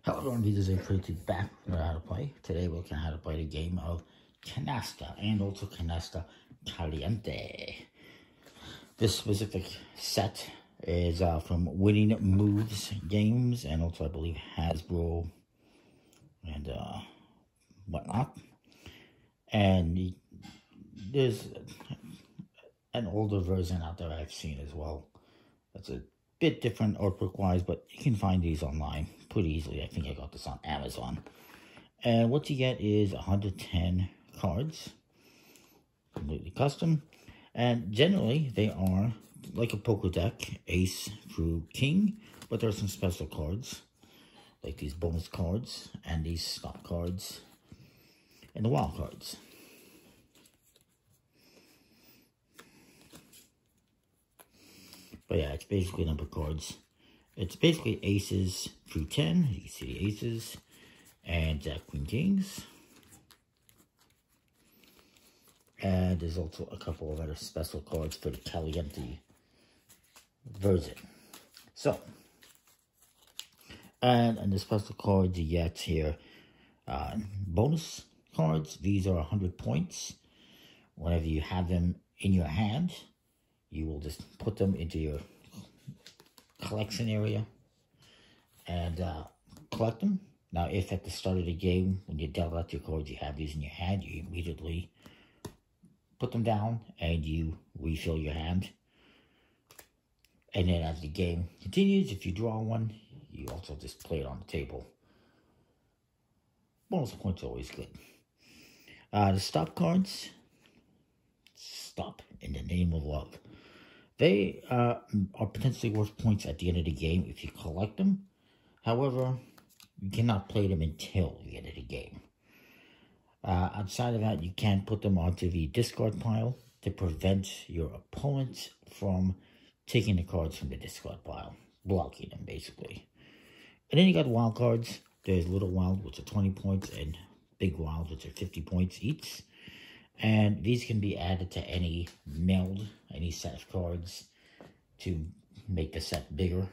Hello everyone, this is Pretty back with how to play. Today we're looking at how to play the game of Canasta and also Canasta Caliente. This specific set is from Winning Moves Games and also I believe Hasbro and whatnot. And there's an older version out there I've seen as well. That's a bit different artwork wise, but you can find these online pretty easily. I think I got this on Amazon. And what you get is 110 cards, completely custom. And generally they are like a poker deck, ace through king, but there are some special cards like these bonus cards and these stop cards and the wild cards. But yeah, it's basically number cards. It's basically aces through 10. You can see the aces and jack, queen, kings. And there's also a couple of other special cards for the Caliente version. So, and the special cards you get here, bonus cards. These are 100 points. Whenever you have them in your hand, you will just put them into your collection area and collect them. Now, if at the start of the game, when you dealt out your cards, you have these in your hand, you immediately put them down and you refill your hand. And then as the game continues, if you draw one, you also just play it on the table. Bonus points are always good. The stop cards, stop in the name of love. They are potentially worth points at the end of the game if you collect them. However, you cannot play them until the end of the game. Outside of that, you can put them onto the discard pile to prevent your opponent from taking the cards from the discard pile, blocking them basically. And then you got wild cards. There's little wild, which are 20 points, and big wild, which are 50 points each. And these can be added to any set of cards to make the set bigger.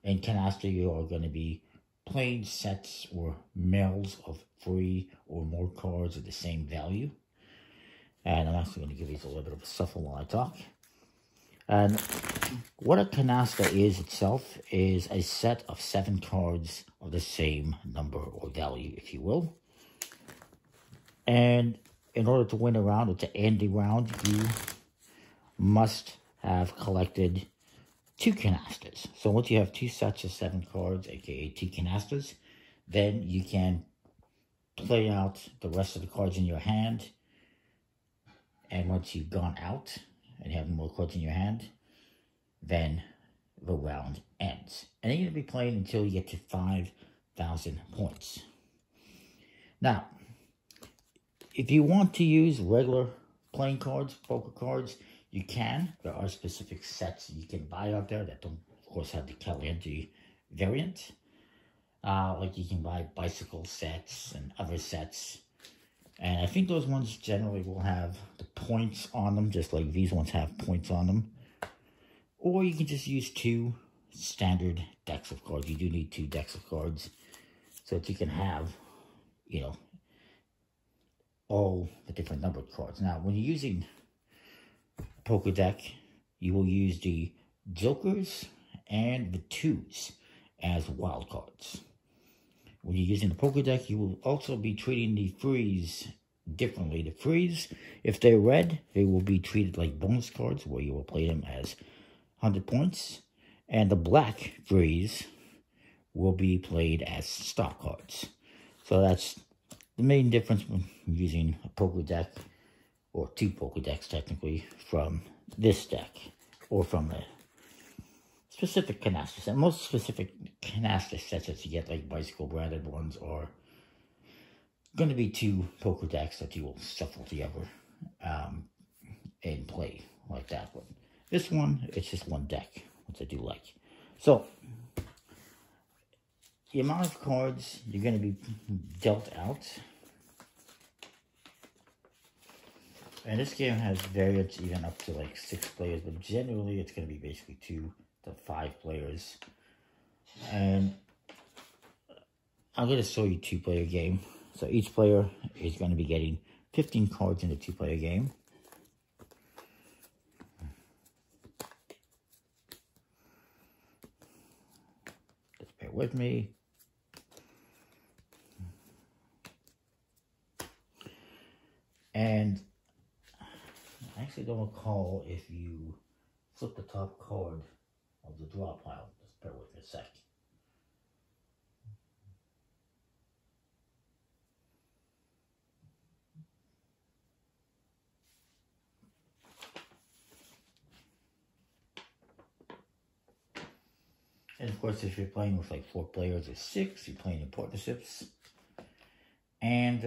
In Canasta, you are going to be playing sets or melds of 3 or more cards of the same value. And I'm actually going to give these a little bit of a shuffle while I talk. And what a Canasta is itself is a set of 7 cards of the same number or value, if you will. And in order to win a round or to end the round, you must have collected 2 canastas. So once you have 2 sets of 7 cards, aka 2 canastas, then you can play out the rest of the cards in your hand. And once you've gone out and have more cards in your hand, then the round ends. And then you're going to be playing until you get to 5,000 points. Now, if you want to use regular playing cards, poker cards, you can. There are specific sets you can buy out there that don't, of course, have the Caliente variant. Like you can buy bicycle sets and other sets. And I think those ones generally will have the points on them, just like these ones have points on them. Or you can just use 2 standard decks of cards. You do need 2 decks of cards so that you can have, you know, all the different numbered cards. Now, when you're using a poker deck, you will use the jokers and the 2s as wild cards. When you're using the poker deck, you will also be treating the 3s differently. The 3s, if they're red, they will be treated like bonus cards, where you will play them as 100 points. And the black 3s will be played as stop cards. So that's the main difference when using a poker deck, or 2 poker decks technically, from this deck, or from a specific canasta set. Most specific canasta sets that you get, like bicycle branded ones, are going to be 2 poker decks that you will shuffle together and play like that. But this one, it's just 1 deck, which I do like. So, the amount of cards you're going to be dealt out. And this game has variants even up to like 6 players, but generally it's going to be basically 2 to 5 players. And I'm going to show you two-player game. So each player is going to be getting 15 cards in the two-player game. Just bear with me. And I actually don't recall if you flip the top card of the draw pile. Just bear with me a sec. And of course, if you're playing with like 4 players or 6, you're playing in partnerships. And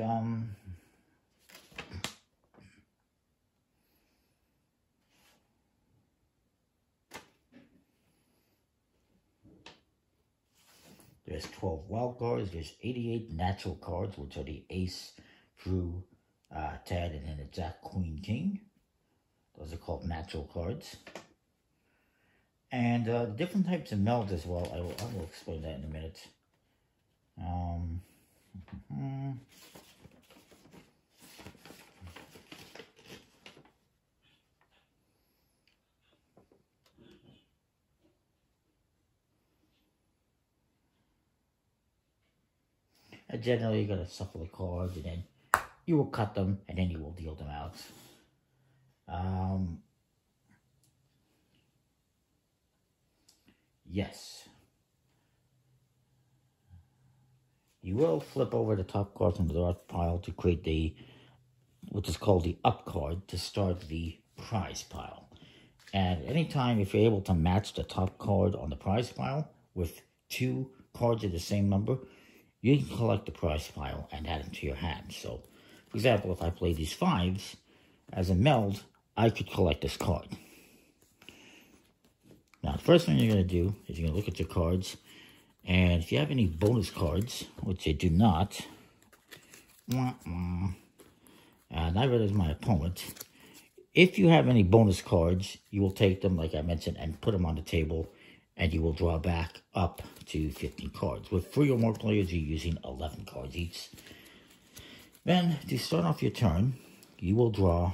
there's 12 wild cards. There's 88 natural cards, which are the ace, Drew, Ted, and then the Jack, Queen, King. Those are called natural cards. And different types of melds as well. I will explain that in a minute. And generally, you're going to shuffle the cards, and then you will cut them, and then you will deal them out. Yes. You will flip over the top card from the draw pile to create the, which is called the up card, to start the prize pile. And anytime, if you're able to match the top card on the prize pile with 2 cards of the same number, you can collect the prize pile and add them to your hand. So, for example, if I play these 5s, as a meld, I could collect this card. Now, the first thing you're going to do is you're going to look at your cards. And if you have any bonus cards, which I do not, neither does my opponent. If you have any bonus cards, you will take them, like I mentioned, and put them on the table. And you will draw back up to 15 cards. With 3 or more players, you're using 11 cards each. Then, to start off your turn, you will draw,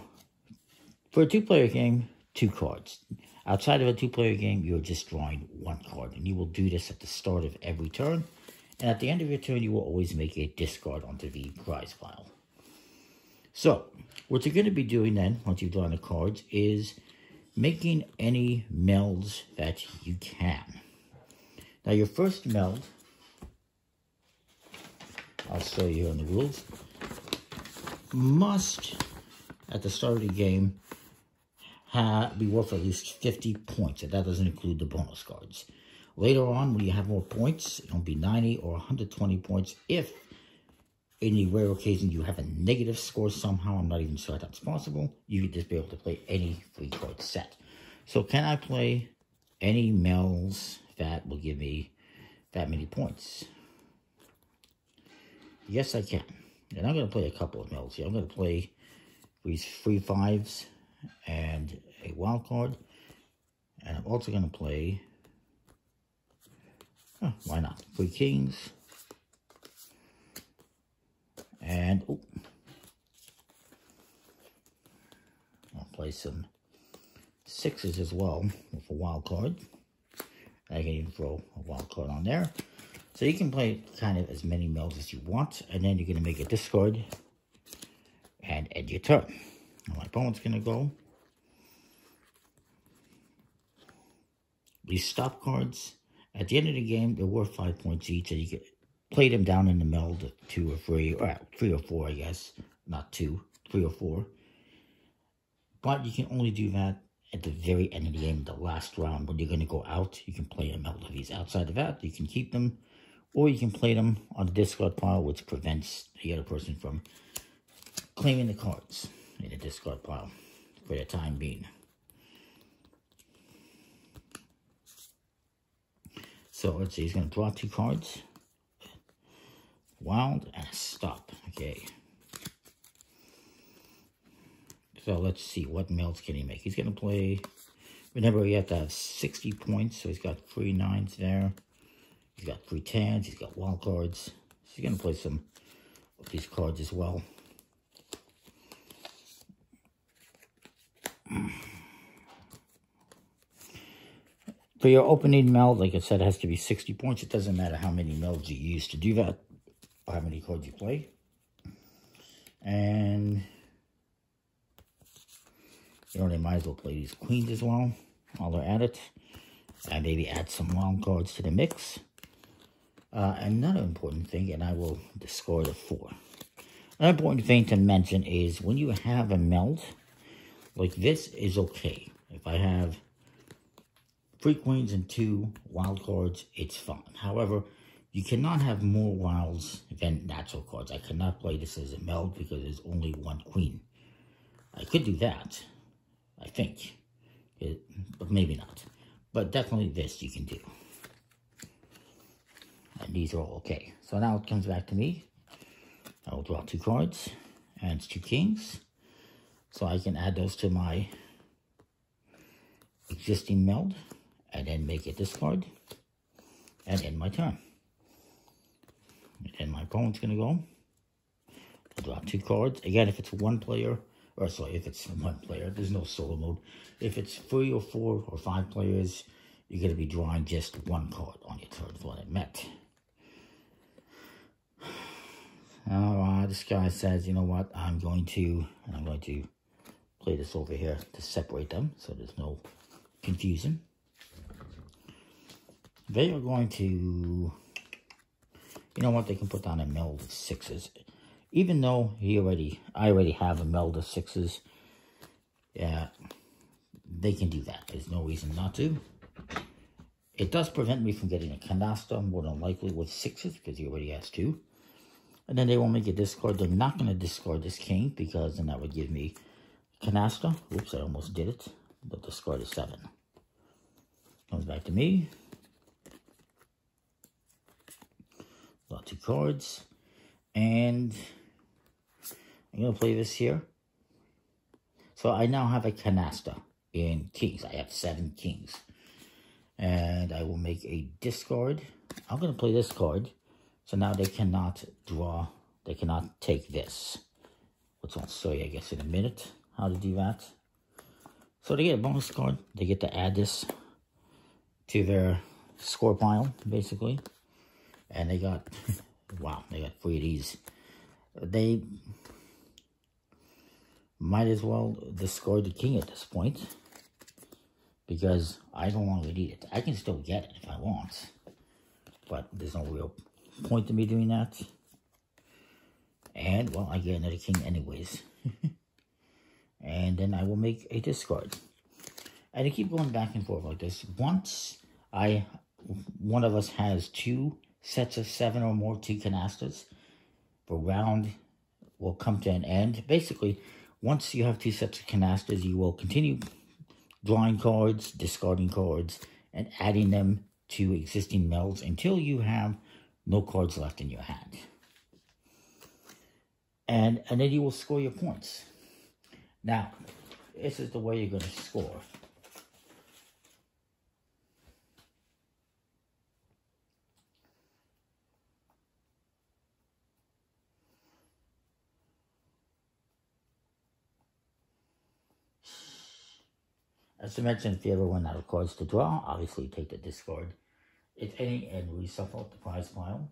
for a 2-player game, 2 cards. Outside of a 2-player game, you're just drawing 1 card. And you will do this at the start of every turn. And at the end of your turn, you will always make a discard onto the prize pile. So, what you're going to be doing then, once you've drawn the cards, is making any melds that you can. Now, your first meld, I'll show you on the rules, must, at the start of the game, be worth at least 50 points, and that doesn't include the bonus cards. Later on, when you have more points, it'll be 90 or 120 points. If, in a rare occasion, you have a negative score somehow, I'm not even sure that's possible, you could just be able to play any 3-card set. So, can I play any melds that will give me that many points? Yes, I can. And I'm going to play a couple of melds here. I'm going to play these 3 5s and a wild card. And I'm also going to play, why not, 3 kings. And, I'll play some 6s as well with a wild card. I can even throw a wild card on there. So you can play kind of as many melds as you want. And then you're going to make a discard and end your turn. Now my opponent's going to go. These stop cards, at the end of the game, they're worth 5 points each. And you can play them down in the meld, 2 or 3, or 3 or 4, I guess. Not 2, 3 or 4. But you can only do that at the very end of the game, the last round, when you're going to go out. You can play a meld of these. Outside of that, you can keep them, or you can play them on the discard pile, which prevents the other person from claiming the cards in the discard pile for the time being. So let's see, he's going to draw 2 cards. Wild and a stop. Okay. So let's see, what melds can he make? He's going to play, remember, you have to have 60 points, so he's got 3 9s there. He's got 3 10s, he's got wild cards. She's going to play some of these cards as well. For your opening meld, like I said, it has to be 60 points. It doesn't matter how many melds you use to do that, or how many cards you play. And, you know, they might as well play these queens as well while they're at it. And maybe add some round cards to the mix. Another important thing, and I will discard a 4. Another important thing to mention is when you have a meld, like this is okay. If I have 3 queens and 2 wild cards, it's fine. However, you cannot have more wilds than natural cards. I cannot play this as a meld because there's only 1 queen. I could do that, I think, but maybe not. But definitely this you can do. And these are all okay. So now it comes back to me. I will draw 2 cards, and it's 2 kings. So I can add those to my existing meld, and then make a discard, and end my turn. And my opponent's going to go. I'll draw 2 cards. Again, if it's one player, or sorry, if it's one player, there's no solo mode. If it's 3 or 4 or 5 players, you're going to be drawing just 1 card on your turn, is what I meant. This guy says, you know what, I'm going to play this over here to separate them, so there's no confusion. They are going to, you know what, they can put down a meld of 6s. Even though I already have a meld of 6s, yeah, they can do that. There's no reason not to. It does prevent me from getting a Canasta, more than likely, with 6s, because he already has 2. And then they will make a discard. They're not going to discard this king, because then that would give me Canasta. Oops, I almost did it. But discard is 7. Comes back to me. Draw 2 cards. And I'm going to play this here. So I now have a Canasta in kings. I have 7 kings. And I will make a discard. I'm going to play this card. So now they cannot draw. They cannot take this. Which I'll show you, I guess, in a minute how to do that. So they get a bonus card. They get to add this to their score pile, basically. And they got, wow, they got 3 of these. They might as well discard the king at this point, because I no longer need it. I can still get it if I want, but there's no real point to me doing that. And, well, I get another king anyways. And then I will make a discard. And I keep going back and forth like this. Once one of us has 2 sets of 7 or more 2 canastas, the round will come to an end. Basically, once you have 2 sets of canastas, you will continue drawing cards, discarding cards, and adding them to existing melds until you have no cards left in your hand. And then you will score your points. Now, this is the way you're going to score. As I mentioned, if you ever run out of cards to draw, obviously take the discard, if any, and reshuffle the prize pile.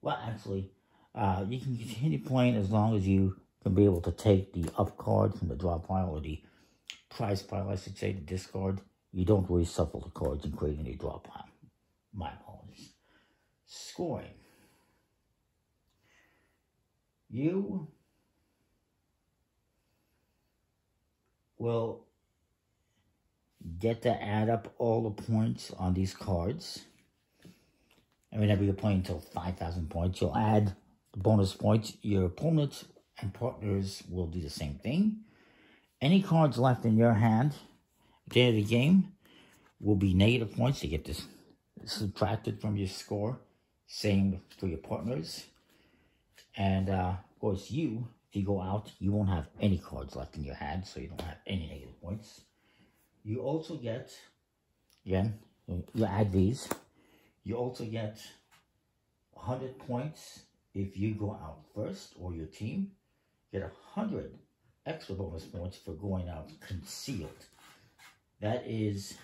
Well, actually, you can continue playing as long as you can be able to take the up card from the draw pile, or the prize pile, I should say, the discard. You don't reshuffle the cards and create a new draw pile. My apologies. Scoring. You will get to add up all the points on these cards. And whenever you're playing until 5,000 points, you'll add the bonus points. Your opponents and partners will do the same thing. Any cards left in your hand at the end of the game will be negative points. You get this subtracted from your score. Same for your partners. And, of course, if you go out, you won't have any cards left in your hand, so you don't have any negative points. You also get Again, you add these. You also get 100 points if you go out first, or your team. You get 100 extra bonus points for going out concealed. That is,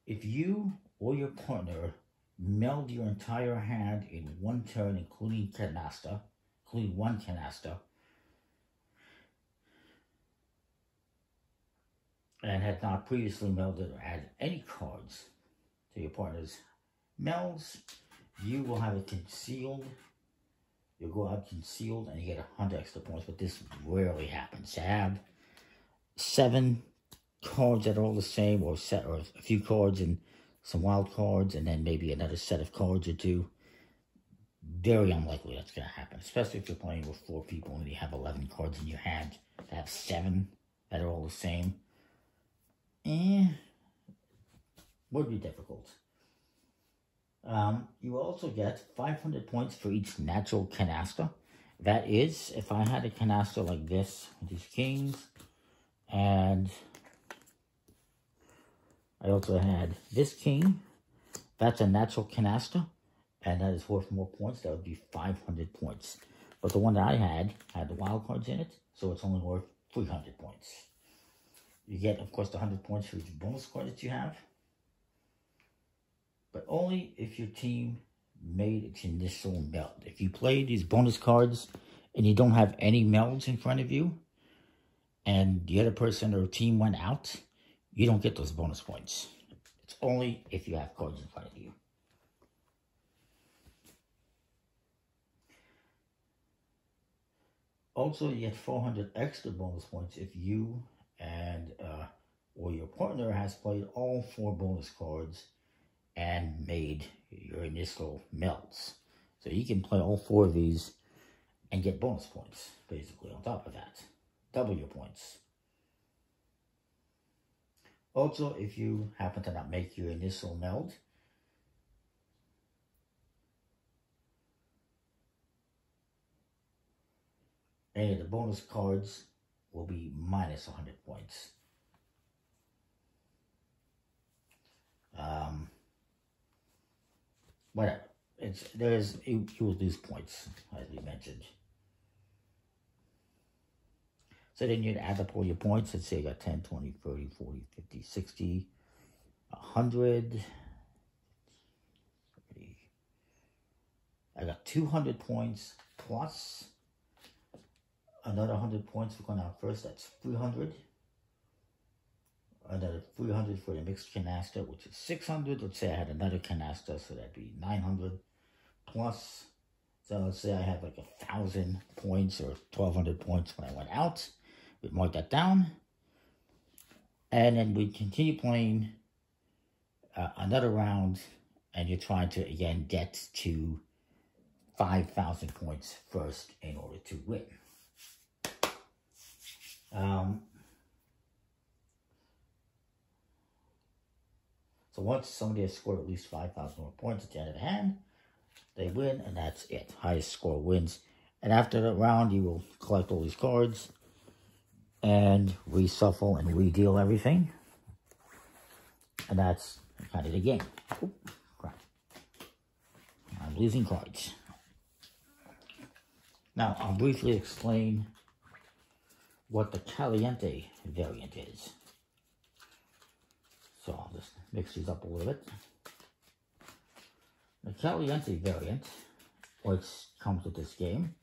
if you or your partner meld your entire hand in one turn, including one canasta, and had not previously melded or added any cards to your partner's melds, you will have it concealed. You'll go out concealed and you get 100 extra points, but this rarely happens. To have 7 cards that are all the same, or a few cards and some wild cards, and then maybe another set of cards or 2, very unlikely that's going to happen, especially if you're playing with 4 people and you have 11 cards in your hand. To have 7 that are all the same, would be difficult. You also get 500 points for each natural canasta. That is, if I had a canasta like this, with these kings, and I also had this king, that's a natural canasta, and that is worth more points. That would be 500 points. But the one that I had the wild cards in it, so it's only worth 300 points. You get, of course, the 100 points for each bonus card that you have, but only if your team made its initial meld. If you play these bonus cards and you don't have any melds in front of you, and the other person or team went out, you don't get those bonus points. It's only if you have cards in front of you. Also, you get 400 extra bonus points if you and or your partner has played all 4 bonus cards and made your initial melds. So you can play all 4 of these and get bonus points, basically, on top of that. Double your points. Also, if you happen to not make your initial meld, any of the bonus cards will be minus 100 points. Whatever. You will lose points, as we mentioned. So then you'd add up all your points. Let's say you got 10, 20, 30, 40, 50, 60, 100. I got 200 points plus another 100 points for going out first. That's 300. Another 300 for the mixed canasta, which is 600. Let's say I had another canasta, so that'd be 900 plus. So let's say I had like 1,000 points or 1,200 points when I went out. We'd mark that down. And then we'd continue playing another round, and you're trying to, again, get to 5,000 points first in order to win. So once somebody has scored at least 5,000 more points at the end of the hand, they win, and that's it. Highest score wins. And after the round, you will collect all these cards and reshuffle and redeal everything. And that's kind of the game. Oop, crap. I'm losing cards. Now, I'll briefly explain what the Caliente variant is. So I'll just mix these up a little bit. The Caliente variant, which comes with this game,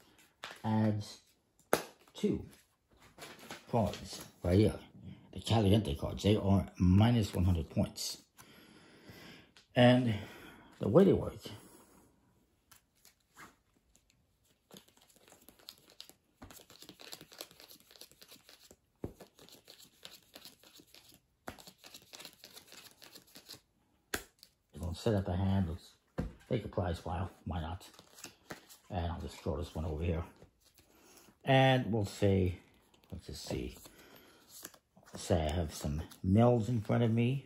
adds 2 cards right here. The Caliente cards, they are minus 100 points. And the way they work, set up a hand. Let's take a prize file. Why not? And I'll just throw this one over here. And we'll say, let's just see. Say I have some melds in front of me.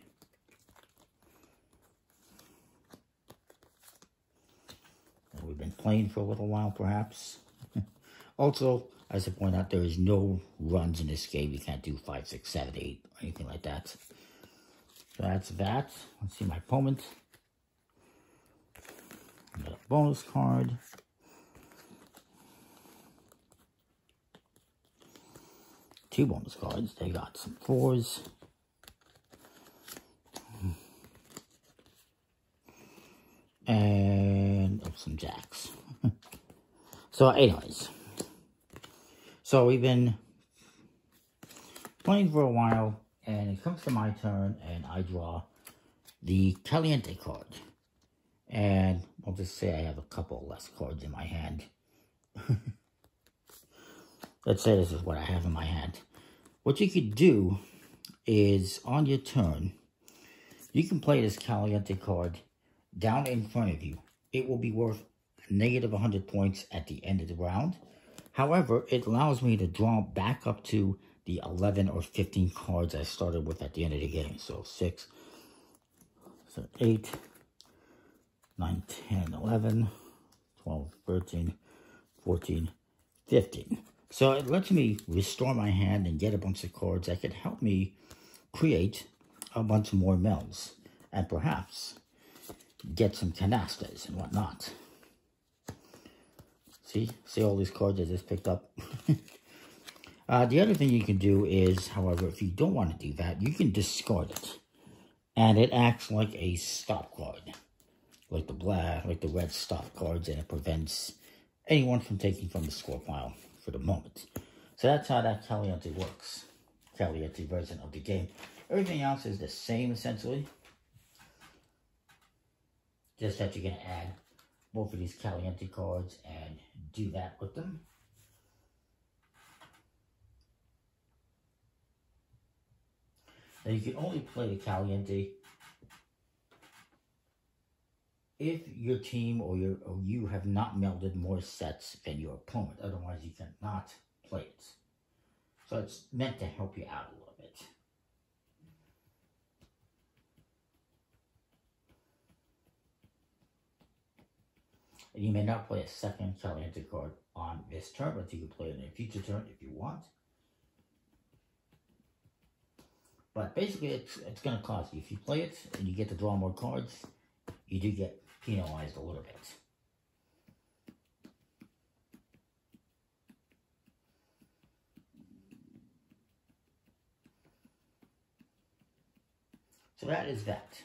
And we've been playing for a little while, perhaps. Also, I should point out there is no runs in this game. You can't do 5, 6, 7, 8, or anything like that. So that's that. Let's see my opponent. Got a bonus card. Two bonus cards. They got some 4s. And some jacks. So anyways. So we've been playing for a while. And it comes to my turn. And I draw the Caliente card. And I'll just say I have a couple less cards in my hand. Let's say this is what I have in my hand. What you could do is, on your turn, you can play this Caliente card down in front of you. It will be worth negative 100 points at the end of the round. However, it allows me to draw back up to the 11 or 15 cards I started with at the end of the game. So 6, so 8, 9, 10, 11, 12, 13, 14, 15. So it lets me restore my hand and get a bunch of cards that could help me create a bunch more mills. And perhaps get some canastas and whatnot. See all these cards I just picked up? The other thing you can do is, however, if you don't want to do that, you can discard it. And it acts like a stop card. Like the red stop cards, and it prevents anyone from taking from the score pile for the moment. So that's how that Caliente works. Caliente version of the game. Everything else is the same, essentially. Just that you're going to add both of these Caliente cards and do that with them. Now you can only play the Caliente if your team or you have not melded more sets than your opponent. Otherwise, you cannot play it. So it's meant to help you out a little bit. And you may not play a second Caliente card on this turn, but you can play it in a future turn if you want. But basically, it's going to cost you. If you play it and you get to draw more cards, you do get penalized a little bit. So that is that.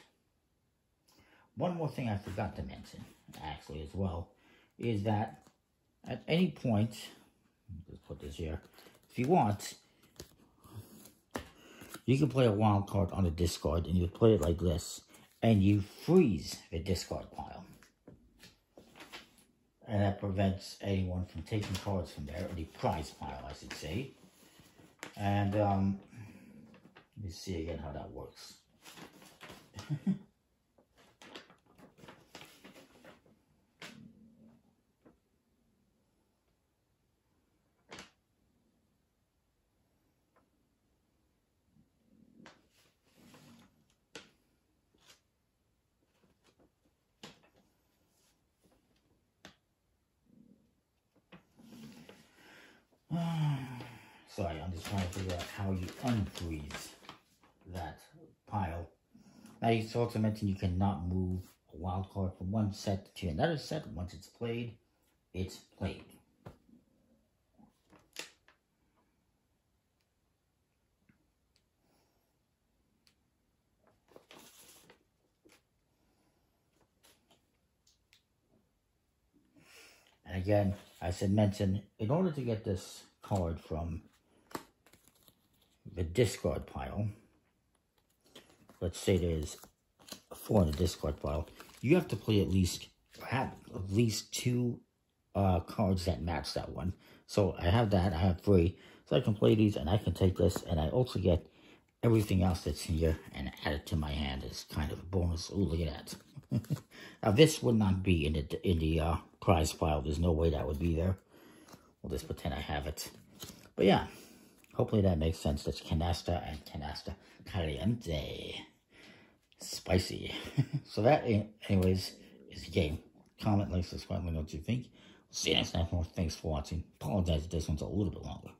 One more thing I forgot to mention, actually, as well, is that at any point, let's put this here, if you want, you can play a wild card on a discard, and you play it like this, and you freeze the discard pile. And that prevents anyone from taking cards from there, or the prize pile, I should say. And, let me see again how that works. Sorry, I'm just trying to figure out how you unfreeze that pile. Now, you also mentioned you cannot move a wild card from one set to another set. Once it's played, it's played. And again, I should mention, in order to get this card from the discard pile, let's say there's 4 in the discard pile, you have to play have at least 2 cards that match that one. So I have that, I have 3, so I can play these, and I can take this, and I also get everything else that's here and add it to my hand as kind of a bonus. Ooh, look at that. Now this would not be in the prize pile. There's no way that would be there. We'll just pretend I have it. But yeah, hopefully that makes sense. That's Canasta and Canasta Caliente. Spicy. So that, anyways, is the game. Comment, like, subscribe, let me know what you think. See you next time. Thanks for watching. Apologize if this one's a little bit longer.